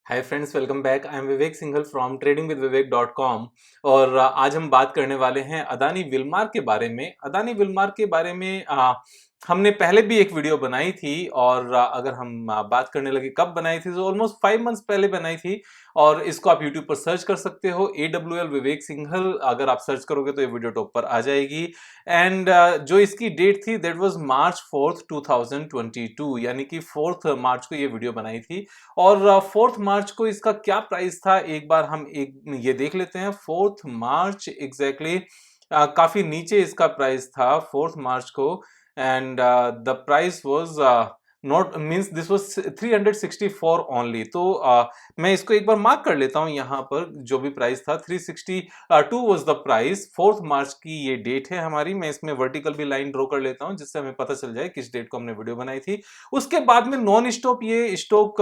Hi friends, welcome back. I am Vivek Singhal from tradingwithvivek.com। और आज हम बात करने वाले हैं अदानी विलमार के बारे में। अदानी विलमार के बारे में हमने पहले भी एक वीडियो बनाई थी। और अगर हम बात करने लगे कब बनाई थी, तो ऑलमोस्ट 5 मंथ्स पहले बनाई थी। और इसको आप यूट्यूब पर सर्च कर सकते हो, AWL विवेक सिंघल। अगर आप सर्च करोगे तो ये वीडियो टॉप पर आ जाएगी। एंड जो इसकी डेट थी दैट वाज March 4, 2022, यानी कि 4 मार्च को ये वीडियो बनाई थी। और 4 मार्च को इसका क्या प्राइस था, एक बार हम ये देख लेते हैं। 4 मार्च एग्जैक्टली काफी नीचे इसका प्राइस था 4 मार्च को। And the price was not means this was 364 only. तो मैं इसको एक बार मार्क कर लेता हूं यहाँ पर। जो भी प्राइस था 362 वाज द प्राइस। 4 मार्च की ये डेट है हमारी। मैं इसमें वर्टिकल भी लाइन ड्रॉ कर लेता हूं, जिससे हमें पता चल जाए किस डेट को हमने वीडियो बनाई थी। उसके बाद में नॉन स्टॉप ये स्टॉक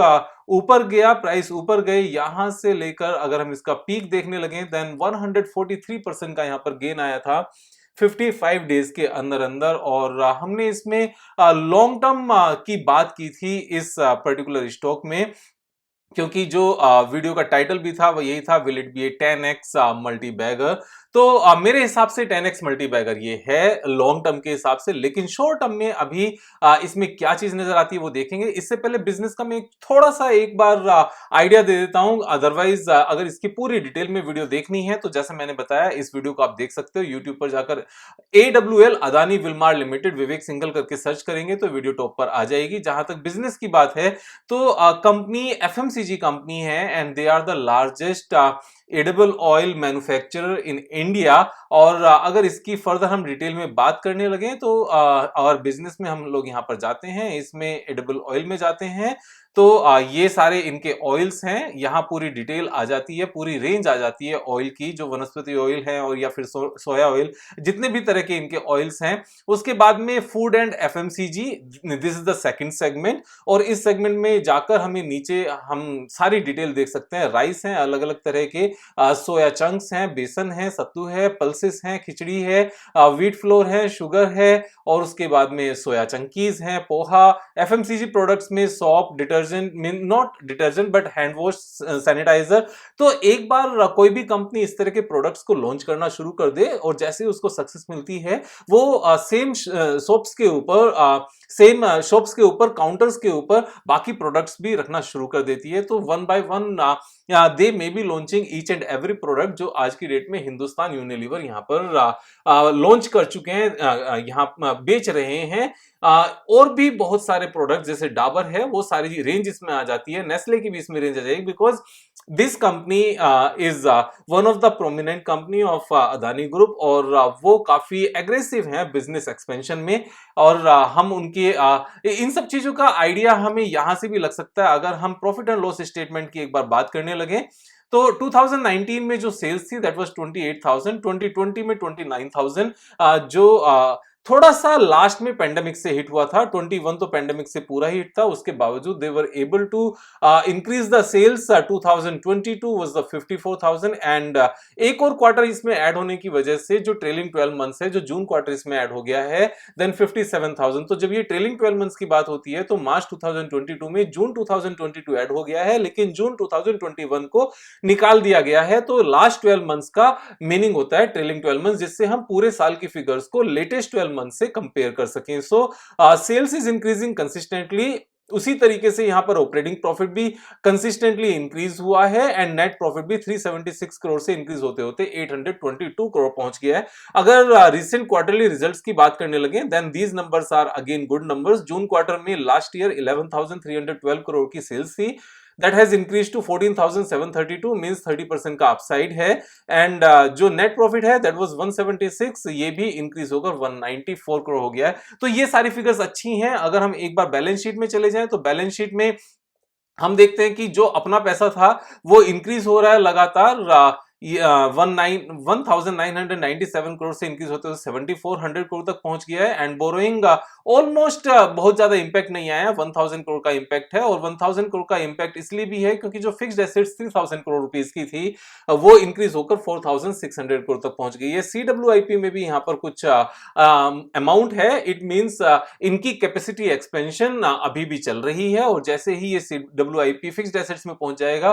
ऊपर गया, प्राइस ऊपर गए। यहां से लेकर अगर हम इसका पीक देखने लगे देन 143% का यहाँ पर गेन आया था 55 डेज के अंदर अंदर। और हमने इसमें लॉन्ग टर्म की बात की थी इस पर्टिकुलर स्टॉक में, क्योंकि जो वीडियो का टाइटल भी था वो यही था, will it be a 10x multi bagger. तो मेरे हिसाब से 10x मल्टी बैगर ये है लॉन्ग टर्म के हिसाब से। लेकिन शॉर्ट टर्म में अभी इसमें क्या चीज नजर आती है वो देखेंगे। इससे पहले बिजनेस का मैं थोड़ा सा एक बार आइडिया दे देता हूं। अदरवाइज अगर इसकी पूरी डिटेल में वीडियो देखनी है तो जैसे मैंने बताया, इस वीडियो को आप देख सकते हो यूट्यूब पर जाकर। AWL अदानी विलमार लिमिटेड विवेक सिंघल करके सर्च करेंगे तो वीडियो टॉप पर आ जाएगी। जहां तक बिजनेस की बात है तो कंपनी FMCG कंपनी है and they are the largest edible oil manufacturer in India. और अगर इसकी फर्दर हम डिटेल में बात करने लगे तो और बिजनेस में हम लोग यहाँ पर जाते हैं, इसमें एडिबल ऑयल में जाते हैं। तो ये सारे इनके ऑयल्स हैं, यहाँ पूरी डिटेल आ जाती है, पूरी रेंज आ जाती है ऑयल की, जो वनस्पति ऑयल है और या फिर सोया ऑयल, जितने भी तरह के इनके ऑयल्स हैं। उसके बाद में food and FMCG, this is the second segment. और इस सेगमेंट में जाकर हमें नीचे हम सारी डिटेल देख सकते हैं। राइस हैं अलग अलग तरह के, सोया चंक्स हैं, बेसन है, सत्तू है, पल्सेस हैं, खिचड़ी है, व्हीट फ्लोर है, शुगर है, और उसके बाद में सोया चंकीज हैं, पोहा। FMCG प्रोडक्ट्स में soap, detergent, not detergent but hand wash, sanitiser. तो एक बार कोई भी कंपनी इस तरह के प्रोडक्ट्स को लॉन्च करना शुरू कर दे और जैसे ही उसको सक्सेस मिलती है, वो सेम शॉप्स के ऊपर शॉप्स के ऊपर, काउंटर्स के ऊपर बाकी प्रोडक्ट्स भी रखना शुरू कर देती है। तो one by one they may be launching each and every product, जो आज की डेट में हिंदुस्तान यूनिलीवर यहाँ पर लॉन्च कर चुके हैं, यहाँ बेच रहे हैं। और भी बहुत सारे प्रोडक्ट जैसे डाबर है, वो सारी रेंज इसमें आ जाती है। नेस्ले की भी इसमें रेंज आ जाएगी, because this company is one of the prominent company of Adani group. और वो काफी एग्रेसिव हैं बिजनेस एक्सपेंशन में। और हम उनके इन सब चीजों का आइडिया हमें यहां से भी लग सकता है अगर हम प्रॉफिट एंड लॉस स्टेटमेंट की एक बार बात करने लगे। तो 2019 में जो सेल्स थी दैट वाज 28,000, 2020 में 29,000। जो थोड़ा सा लास्ट में पेंडेमिक से हिट हुआ था। 21 तो पेंडेमिक से पूरा हिट था, उसके बावजूद they were able to increase the sales. 2022 was the 54,000। And एक और क्वार्टर इसमें ऐड होने की वजह से जो ट्रेलिंग 12 मंथ्स है, जो जून क्वार्टर इसमें ऐड हो गया है, देन 57,000। तो जब ये ट्रेलिंग 12 मंथ्स की बात होती है तो मार्च 2022 में जून 2022 ऐड हो गया है, लेकिन जून 2021 को निकाल दिया गया है। तो लास्ट 12 मंथ्स का मीनिंग होता है ट्रेलिंग 12 मंथ्स, जिससे हम पूरे साल की फिगर्स को लेटेस्ट 12 मंथ से कंपेयर कर सकें। So sales is increasing consistently. उसी तरीके से यहां पर ऑपरेटिंग प्रॉफिट भी कंसिस्टेंटली इंक्रीज हुआ है एंड नेट प्रॉफिट भी 376 करोड़ से इंक्रीज होते होते 822 करोड़ पहुंच गया है। अगर रिसेंट क्वार्टरली रिजल्ट्स की बात करने लगे then these numbers are again good numbers. June quarter में लास्ट ईयर 11,312 करोड़ की सेल्स थी, that has increased to 14,732, means 30% का अपसाइड है। एंड जो नेट प्रॉफिट है that was 176, ये भी इंक्रीज होकर 194 करोड़ हो गया है। तो ये सारी फिगर्स अच्छी हैं। अगर हम एक बार बैलेंस शीट में चले जाएं तो बैलेंस शीट में हम देखते हैं कि जो अपना पैसा था वो इंक्रीज हो रहा है लगातार। ये 1997 करोड़ से इंक्रीज होते हुए 7400 करोड़ तक पहुंच गया है। एंड बोरोइंग ऑलमोस्ट बहुत ज्यादा इंपैक्ट नहीं आया, 1000 करोड़ का इंपैक्ट है। और 1000 करोड़ का इंपैक्ट इसलिए भी है क्योंकि जो फिक्स्ड एसेट्स 3000 करोड़ रुपीस की थी वो इंक्रीज होकर 4600 करोड़ तक पहुंच गई है। सीडब्ल्यूआईपी में भी यहां पर कुछ अमाउंट है। इट मींस इनकी कैपेसिटी एक्सपेंशन अभी भी चल रही है, और जैसे ही ये सीडब्ल्यूआईपी फिक्स्ड एसेट्स में पहुंच जाएगा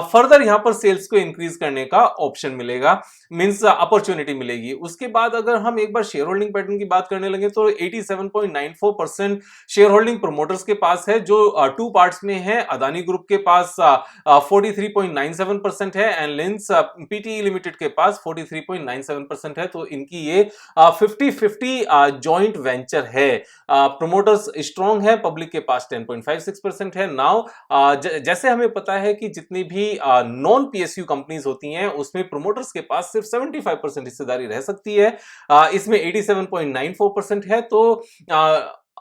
फर्दर यहां पर सेल्स को इंक्रीज करने का ऑप्शन मिलेगा, मींस अपॉर्चुनिटी मिलेगी। उसके बाद अगर हम एक बार शेयर होल्डिंग पैटर्न की बात करने लगे तो 87.94% शेयर होल्डिंग प्रोमोटर्स के पास है, जो टू पार्ट्स में है। अदानी ग्रुप के पास 43.97% है एंड लिंस पीटीई लिमिटेड के पास 43.97% है। तो इनकी ये 50-50 जॉइंट वेंचर है। प्रोमोटर्स स्ट्रॉन्ग है, पब्लिक के पास 10.56% है। नाउ जैसे हमें पता है कि जितनी भी नॉन पीएसयू कंपनीज होती हैं उसमें प्रोमोटर्स के पास सिर्फ 75% हिस्सेदारी रह सकती है, इसमें 87.94% है। तो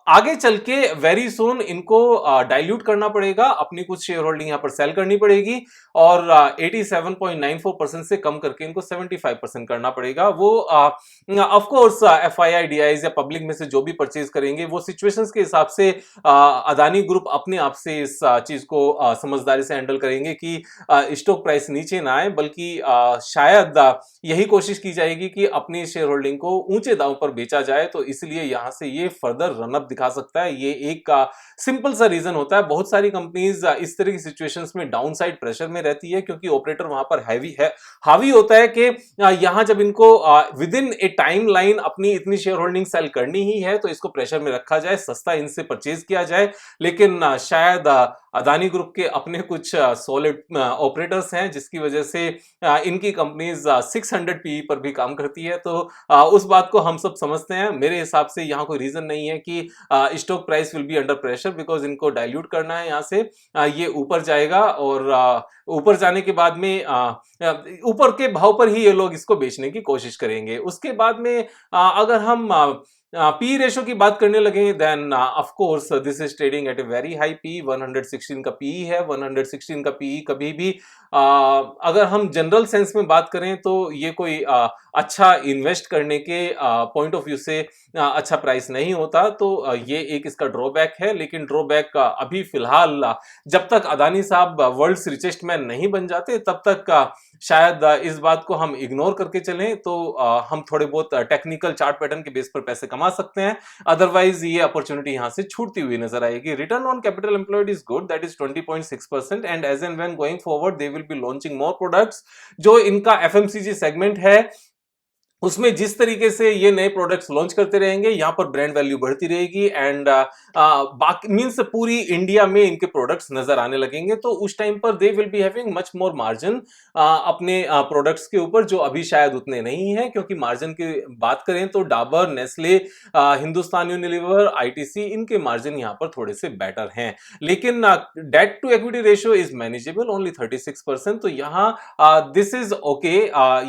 आगे चल के वेरी सुन इनको डाइल्यूट करना पड़ेगा, अपनी कुछ शेयर होल्डिंग यहां पर सेल करनी पड़ेगी और 87.94% से कम करके इनको 75% करना पड़ेगा। वो ऑफ कोर्स एफआईआई डीआईज या पब्लिक में से जो भी परचेज करेंगे वो सिचुएशंस के हिसाब से अदानी ग्रुप अपने आप से इस चीज को समझदारी से हैंडल करेंगे कि स्टॉक प्राइस नीचे ना आए, बल्कि शायद यही कोशिश की जाएगी कि अपनी शेयर होल्डिंग को ऊंचे दाम पर बेचा जाए। तो इसलिए यहां से ये फर्दर रनअप दिखा सकता है। ये एक सिंपल सा रीजन होता है। बहुत सारी कंपनीज इस तरह की सिचुएशंस में डाउन साइड प्रेशर में रहती है क्योंकि ऑपरेटर वहां पर हावी होता है कि यहां जब इनको with in A time line अपनी इतनी शेयर होल्डिंग सेल करनी ही है तो इसको प्रेशर में रखा जाए, सस्ता इनसे परचेज किया जाए। लेकिन शायद अदानी ग्रुप के अपने कुछ सॉलिड ऑपरेटर्स हैं जिसकी वजह से इनकी कंपनीज 600 पीई पर भी काम करती है। तो उस बात को हम सब समझते हैं। मेरे हिसाब से यहाँ कोई रीजन नहीं है कि stock price will be under pressure, because इनको डाइल्यूट करना है। यहाँ से ये ऊपर जाएगा और ऊपर जाने के बाद में ऊपर के भाव पर ही ये लोग इसको बेचने की कोशिश करेंगे। उसके बाद में अगर हम पी रेशो की बात करने लगे then of course this is trading at a very high P. 116 का पी है। 116 का पी कभी भी अगर हम जनरल सेंस में बात करें तो ये कोई अच्छा इन्वेस्ट करने के पॉइंट ऑफ व्यू से अच्छा प्राइस नहीं होता। तो ये एक इसका ड्रॉबैक है। लेकिन ड्रॉबैक अभी फिलहाल जब तक अदानी साहब वर्ल्ड्स रिचेस्ट मैन नहीं बन जाते तब तक शायद इस बात को हम इग्नोर करके चलें तो हम थोड़े बहुत टेक्निकल चार्ट पैटर्न के बेस पर पैसे कमा सकते हैं। अदरवाइज ये अपॉर्चुनिटी यहां से छूटती हुई नजर आएगी। Return on capital employed is good, that is 20.6% and as and when going forward they will be launching more products. जो इनका एफएमसीजी सेगमेंट है उसमें जिस तरीके से ये नए प्रोडक्ट्स लॉन्च करते रहेंगे यहाँ पर ब्रांड वैल्यू बढ़ती रहेगी एंड बाकी मींस पूरी इंडिया में इनके प्रोडक्ट्स नजर आने लगेंगे। तो उस टाइम पर दे will be having much more margin अपने प्रोडक्ट्स के ऊपर, जो अभी शायद उतने नहीं है। क्योंकि मार्जिन की बात करें तो डाबर, नेस्ले, हिंदुस्तान यूनिलीवर, आईटीसी, इनके मार्जिन यहाँ पर थोड़े से बेटर हैं। लेकिन debt to equity ratio is manageable, only 36%। तो यहाँ दिस इज ओके,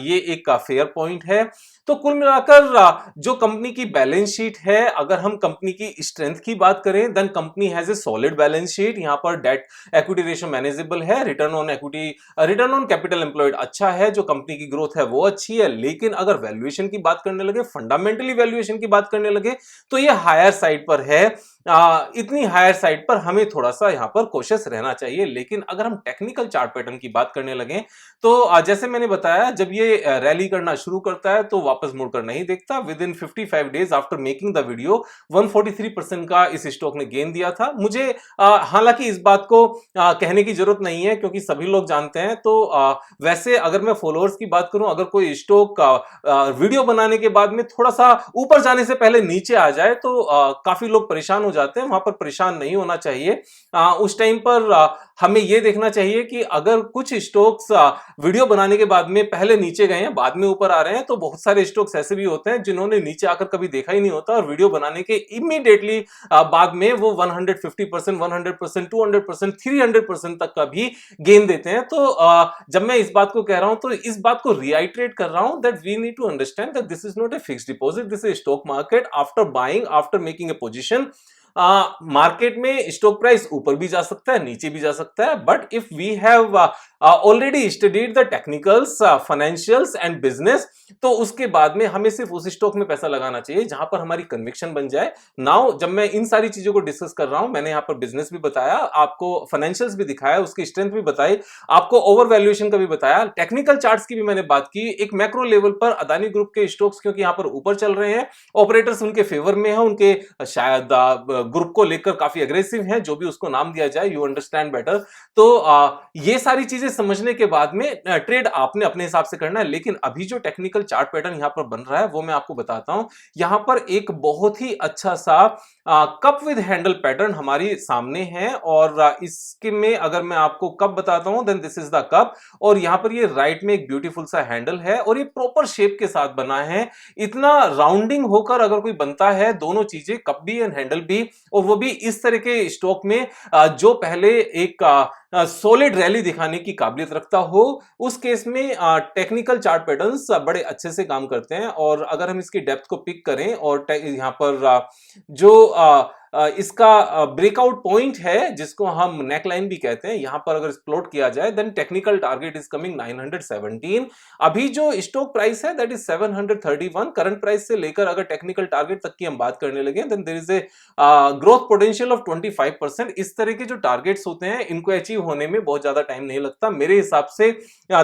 ये एक फेयर पॉइंट है। तो कुल मिलाकर जो कंपनी की बैलेंस शीट है, अगर हम कंपनी की स्ट्रेंथ की बात करें then company has a solid balance sheet. यहां पर डेट इक्विटी रेशियो मैनेजेबल है। रिटर्न ऑन कैपिटल एम्प्लॉयड अच्छा है। जो कंपनी की ग्रोथ है वो अच्छी है। लेकिन अगर वैल्यूएशन की बात करने लगे, फंडामेंटली वैल्यूएशन की बात करने लगे तो ये हायर साइड पर है। इतनी हायर साइड पर हमें थोड़ा सा यहां पर कोशिश रहना चाहिए। लेकिन अगर हम टेक्निकल चार्ट पैटर्न की बात करने लगे तो जैसे मैंने बताया, जब ये रैली करना शुरू करता है तो वापस मुड़कर नहीं देखता। With in 55 days after making the video 143% का इस स्टॉक ने गेन दिया था। मुझे हालांकि इस बात को कहने की जरूरत नहीं है क्योंकि सभी लोग जानते हैं। तो वैसे अगर मैं फॉलोअर्स की बात करूं, अगर कोई स्टॉक वीडियो बनाने के बाद में थोड़ा सा ऊपर जाने से पहले नीचे आ जाए तो काफी लोग परेशान हो जाते हैं। वहां पर परेशान नहीं होना चाहिए। उस टाइम पर हमें यह देखना चाहिए कि अगर कुछ स्टॉक्स वीडियो बनाने के बाद में पहले नीचे गए हैं बाद में ऊपर आ रहे हैं, तो बहुत सारे स्टॉक्स ऐसे भी होते हैं जिन्होंने नीचे आकर कभी देखा ही नहीं होता और वीडियो बनाने के इमीडिएटली बाद में वो 150%, 100%, 200%, 300% तक का भी गेन देते हैं। तो जब मैं इस बात को कह रहा हूं तो इस बात को रिआइट्रेट कर रहा हूं that we need to understand that this is not a fixed deposit, this is stock market. After buying, after making a position, market में स्टॉक प्राइस ऊपर भी जा सकता है, नीचे भी जा सकता है, but if we have already studied the technicals, financials and business, तो उसके बाद में हमें सिर्फ उस स्टॉक में पैसा लगाना चाहिए जहां पर हमारी कन्विक्शन बन जाए। नाउ जब मैं इन सारी चीजों को डिस्कस कर रहा हूं, मैंने यहां पर बिजनेस भी बताया, आपको फाइनेंशियल्स भी दिखाया, उसकी स्ट्रेंथ भी बताई, आपको ओवर वैल्यूएशन का भी बताया, टेक्निकल चार्ट्स की भी मैंने बात की। एक मैक्रो लेवल पर अदानी ग्रुप के स्टॉक्स क्योंकि यहां पर ऊपर चल रहे हैं, ऑपरेटर्स उनके फेवर में है, उनके शायद ग्रुप को लेकर काफी अग्रेसिव हैं, जो भी उसको नाम दिया जाए, यू अंडरस्टैंड बेटर। तो ये सारी चीजें समझने के बाद में ट्रेड आपने अपने हिसाब से करना है। लेकिन अभी जो टेक्निकल चार्ट पैटर्न यहां पर बन रहा है वो मैं आपको बताता हूं। यहां पर एक बहुत ही अच्छा सा कप विद हैंडल पैटर्न हमारी सामने है, और इसके में अगर मैं आपको कप बताता हूं, then this is the cup, और यहां पर ये राइट में एक ब्यूटीफुल सा हैंडल है और ये प्रॉपर शेप के साथ बना है। इतना राउंडिंग होकर अगर कोई बनता है, दोनों चीजें, कप भी एंड हैंडल भी, और वो भी इस तरह के स्टॉक में जो पहले एक सॉलिड रैली दिखाने की काबिलियत रखता हो, उस केस में टेक्निकल चार्ट पैटर्न्स बड़े अच्छे से काम करते हैं। और अगर हम इसकी डेप्थ को पिक करें और यहां पर जो इसका ब्रेकआउट पॉइंट है, जिसको हम नेकलाइन भी कहते हैं, यहां पर अगर प्लॉट किया जाए, then technical target is coming 917। अभी जो स्टॉक प्राइस है दैट इज 731। करंट प्राइस से लेकर अगर टेक्निकल टारगेट तक की हम बात करने लगे, then there is a growth potential of 25%। इस तरह के जो टारगेट्स होते हैं, इनको अचीव होने में बहुत ज्यादा टाइम नहीं लगता। मेरे हिसाब से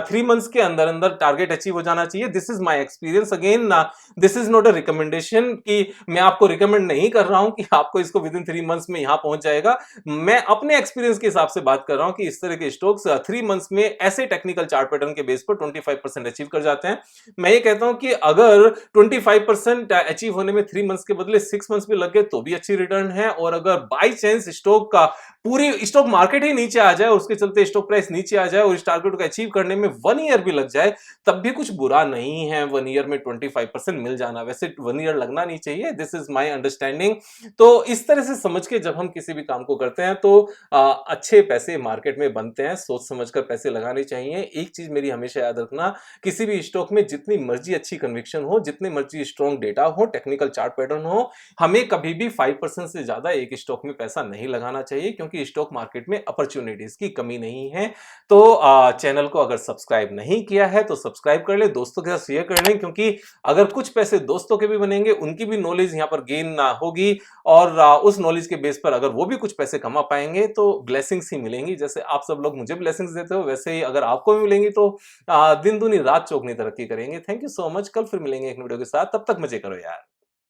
3 मंथ्स के अंदर अंदर टारगेट अचीव हो जाना चाहिए। This is my experience. Again this is not a recommendation कि मैं आपको रिकमेंड नहीं कर रहा हूं कि आपको इसको विद इन 3 मंथ्स में यहां पहुंच जाएगा। मैं अपने एक्सपीरियंस के हिसाब से बात कर रहा हूं कि इस तरह के स्टॉक्स 3 मंथ्स में ऐसे टेक्निकल चार्ट पैटर्न के बेस पर 25% अचीव कर जाते हैं। मैं ये कहता हूं कि अगर 25% अचीव होने में 3 मंथ्स के बदले 6 मंथ्स भी लग गए तो भी अच्छी रिटर्न है। और अगर बाई चांस स्टॉक का पूरी स्टॉक मार्केट ही नीचे आ जाए, उसके चलते स्टॉक प्राइस नीचे आ जाए और इस टारगेट को अचीव करने में 1 ईयर भी लग जाए, तब भी कुछ बुरा नहीं है 1 ईयर में 25% मिल जाना। वैसे 1 ईयर लगना नहीं चाहिए, दिस इज माय अंडरस्टैंडिंग। तो इस तरह से समझ के जब हम किसी भी काम को करते हैं तो अच्छे पैसे मार्केट में बनते हैं। सोच समझकर पैसे लगाने चाहिए। एक चीज मेरी हमेशा याद रखना, किसी भी स्टॉक में जितनी मर्जी अच्छी कन्विक्शन हो, जितने मर्जी स्ट्रॉन्ग डेटा हो, टेक्निकल चार्ट पैटर्न हो, हमें कभी भी 5% से ज्यादा एक स्टॉक में पैसा नहीं लगाना चाहिए, क्योंकि स्टॉक मार्केट में अपॉर्चुनिटीज की कमी नहीं है। तो चैनल को अगर सब्सक्राइब नहीं किया है तो सब्सक्राइब कर ले, दोस्तों के साथ शेयर कर लें, क्योंकि अगर कुछ पैसे दोस्तों के भी बनेंगे, उनकी भी नॉलेज यहां पर गेन होगी, और उस नॉलेज के बेस पर अगर वो भी कुछ पैसे कमा पाएंगे तो ब्लेसिंग्स ही मिलेंगी। जैसे आप सब लोग मुझे ब्लेसिंग्स देते हो, वैसे ही अगर आपको भी मिलेंगी तो दिन दूनी रात चौगनी तरक्की करेंगे। Thank you so much. कल फिर मिलेंगे एक वीडियो के साथ, तब तक मजे करो यार।